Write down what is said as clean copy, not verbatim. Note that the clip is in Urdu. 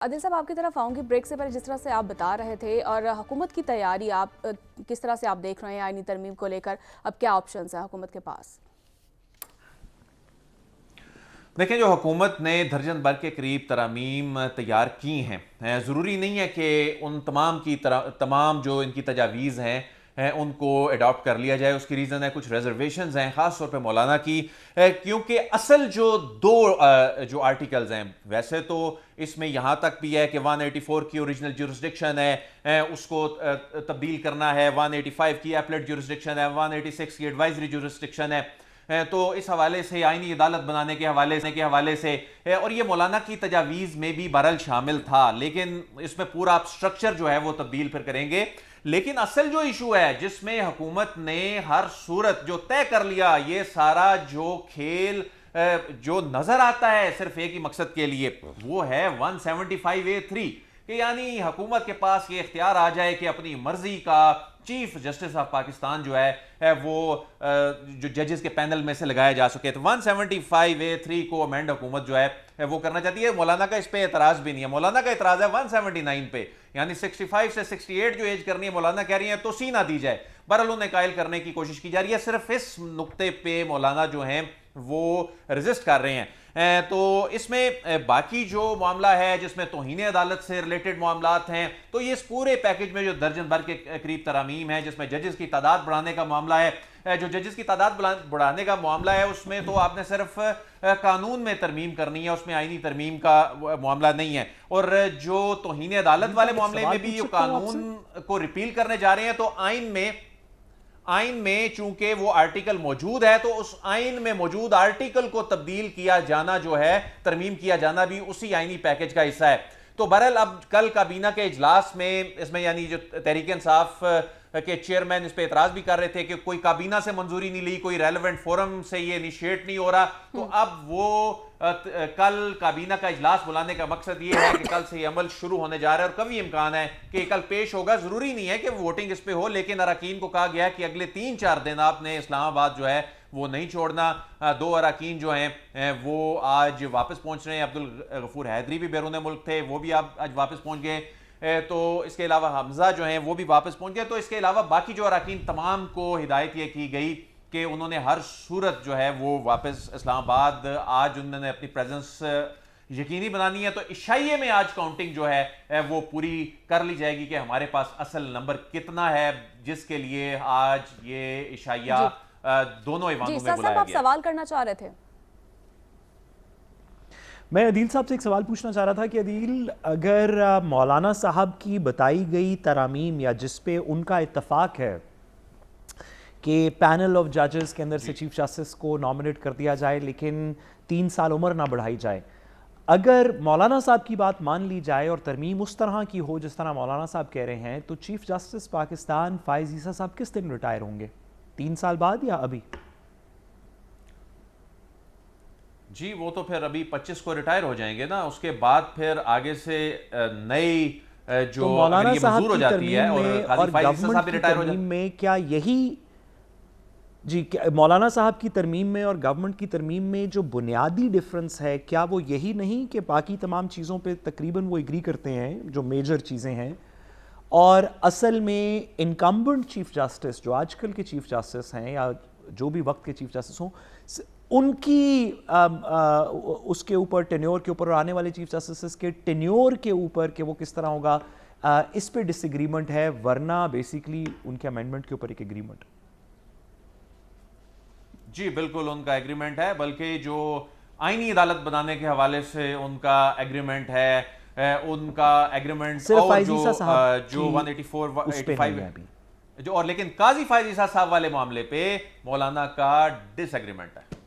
عادل صاحب آپ کی طرف آؤں گی بریک سے پہلے، جس طرح سے آپ بتا رہے تھے اور حکومت کی تیاری آپ کس طرح سے آپ دیکھ رہے ہیں آئینی ترمیم کو لے کر، اب کیا آپشنز ہیں حکومت کے پاس؟ دیکھیں، جو حکومت نے درجن بھر کے قریب ترامیم تیار کی ہیں، ضروری نہیں ہے کہ ان تمام جو ان کی تجاویز ہیں ان کو اڈاپٹ کر لیا جائے. اس کی ریزن ہے کچھ ریزرویشنز ہیں، خاص طور پہ مولانا کی، کیونکہ اصل جو دو جو آرٹیکلز ہیں، ویسے تو اس میں یہاں تک بھی ہے کہ 184 کی اوریجنل جورسڈکشن ہے، اس کو تبدیل کرنا ہے، 185 کی ایپلیٹ جورسڈکشن ہے، 186 کی ایڈوائزری جورسڈکشن ہے. تو اس حوالے سے آئینی عدالت بنانے کے حوالے سے اور یہ مولانا کی تجاویز میں بھی بہرحال شامل تھا، لیکن اس میں پورا آپ سٹرکچر جو ہے وہ تبدیل پھر کریں گے. لیکن اصل جو ایشو ہے جس میں حکومت نے ہر صورت جو طے کر لیا، یہ سارا جو کھیل جو نظر آتا ہے صرف ایک ہی مقصد کے لیے، وہ ہے 175A3 کہ یعنی حکومت کے پاس یہ اختیار آ جائے کہ اپنی مرضی کا چیف جسٹس آف پاکستان جو ہے وہ جو ججز کے پینل میں سے لگایا جا سکے. تو 175A3 کو امینڈ حکومت جو ہے وہ کرنا چاہتی ہے. مولانا کا اس پہ اعتراض بھی نہیں ہے. مولانا کا اعتراض ہے 179 پہ، یعنی 65 سے 68 جو ایج کرنی ہے مولانا کہہ رہی ہیں تو سی نہ دی جائے. بہرحال انہیں قائل کرنے کی کوشش کی جا رہی ہے. صرف اس نقطے پہ مولانا جو ہیں وہ ریزسٹ کر رہے ہیں. تو اس میں باقی جو معاملہ ہے جس میں توہین عدالت سے ریلیٹڈ معاملات ہیں، تو یہ اس پورے پیکج میں جو درجن بھر کے قریب ترامیم ہے، جس میں ججز کی تعداد بڑھانے کا معاملہ ہے، جو ججز کی تعداد بڑھانے کا معاملہ ہے اس میں تو آپ نے صرف قانون میں ترمیم کرنی ہے، اس میں آئینی ترمیم کا معاملہ نہیں ہے. اور جو توہین عدالت والے معاملے میں بھی قانون کو ریپیل کرنے جا رہے ہیں، تو آئین میں چونکہ وہ آرٹیکل موجود ہے، تو اس آئین میں موجود آرٹیکل کو تبدیل کیا جانا جو ہے، ترمیم کیا جانا بھی اسی آئینی پیکج کا حصہ ہے. تو بہرحال اب کل کابینہ کے اجلاس میں اس میں یعنی جو تحریک انصاف کے چیئرمین اس پہ اعتراض بھی کر رہے تھے کہ کوئی کابینہ سے منظوری نہیں لی، کوئی ریلیونٹ فورم سے یہ انیشیٹ نہیں ہو رہا. تو اب وہ کل کابینہ کا اجلاس بلانے کا مقصد یہ ہے کہ کل سے یہ عمل شروع ہونے جا رہا ہے، اور کبھی امکان ہے کہ کل پیش ہوگا. ضروری نہیں ہے کہ ووٹنگ اس پہ ہو، لیکن اراکین کو کہا گیا ہے کہ اگلے 3-4 دن آپ نے اسلام آباد جو ہے وہ نہیں چھوڑنا. 2 اراکین جو ہیں وہ آج واپس پہنچ رہے ہیں. عبدالغفور حیدری بھی بیرون ملک تھے، وہ بھی آج واپس پہنچ گئے. تو اس کے علاوہ حمزہ جو ہیں وہ بھی واپس پہنچ گئے. تو اس کے علاوہ باقی جو اراکین تمام کو ہدایت یہ کی گئی کہ انہوں نے ہر صورت جو ہے وہ واپس اسلام آباد آج انہوں نے اپنی پریزنس یقینی بنانی ہے. تو عشائیے میں آج کاؤنٹنگ جو ہے وہ پوری کر لی جائے گی کہ ہمارے پاس اصل نمبر کتنا ہے، جس کے لیے آج یہ عشائیہ دونوں ایوانوں میں بلایا آپ گیا. سوال کرنا چاہ رہے تھے؟ میں عدیل صاحب سے ایک سوال پوچھنا چاہ رہا تھا کہ عدیل، اگر مولانا صاحب کی بتائی گئی ترامیم یا جس پہ ان کا اتفاق ہے کہ پینل آف ججز کے اندر سے چیف جسٹس کو نامنیٹ کر دیا جائے لیکن 3 سال عمر نہ بڑھائی جائے، اگر مولانا صاحب کی بات مان لی جائے اور ترمیم اس طرح کی ہو جس طرح مولانا صاحب کہہ رہے ہیں، تو چیف جسٹس پاکستان فائز عیسیٰ صاحب کس دن ریٹائر ہوں گے؟ 3 سال بعد یا ابھی؟ جی وہ تو پھر ابھی 25 کو ریٹائر ہو جائیں گے نا. اس کے بعد پھر آگے سے نئی جو مولانا یہ صاحب منظور ہو کی جاتی ہے ترمیم اور میں قاضی اور فائز عیسیٰ صاحب بھی گورنمنٹ کی ریٹائر ہو ترمیم جاتے میں کیا یہی مولانا صاحب کی ترمیم میں اور گورنمنٹ کی ترمیم میں جو بنیادی ڈیفرنس ہے، کیا وہ یہی نہیں کہ باقی تمام چیزوں پہ تقریباً وہ ایگری کرتے ہیں جو میجر چیزیں ہیں، اور اصل میں انکمبنٹ چیف جسٹس جو آج کل کے چیف جسٹس ہیں یا جو بھی وقت کے چیف جسٹس ہوں، ان کی اس کے اوپر ٹینیور کے اوپر اور آنے والے چیف جسٹس کے ٹینیور کے اوپر کہ وہ کس طرح ہوگا، اس پہ ڈس ایگریمنٹ ہے، ورنہ بیسیکلی ان کے امینڈمنٹ کے اوپر ایک ایگریمنٹ؟ جی بالکل ان کا ایگریمنٹ ہے، بلکہ جو آئینی عدالت بنانے کے حوالے سے ان کا ایگریمنٹ ہے، ان کا ایگریمنٹ اور جو 184-85 جو اور لیکن قاضی فائز عیسیٰ صاحب والے معاملے پہ مولانا کا ڈس ایگریمنٹ ہے.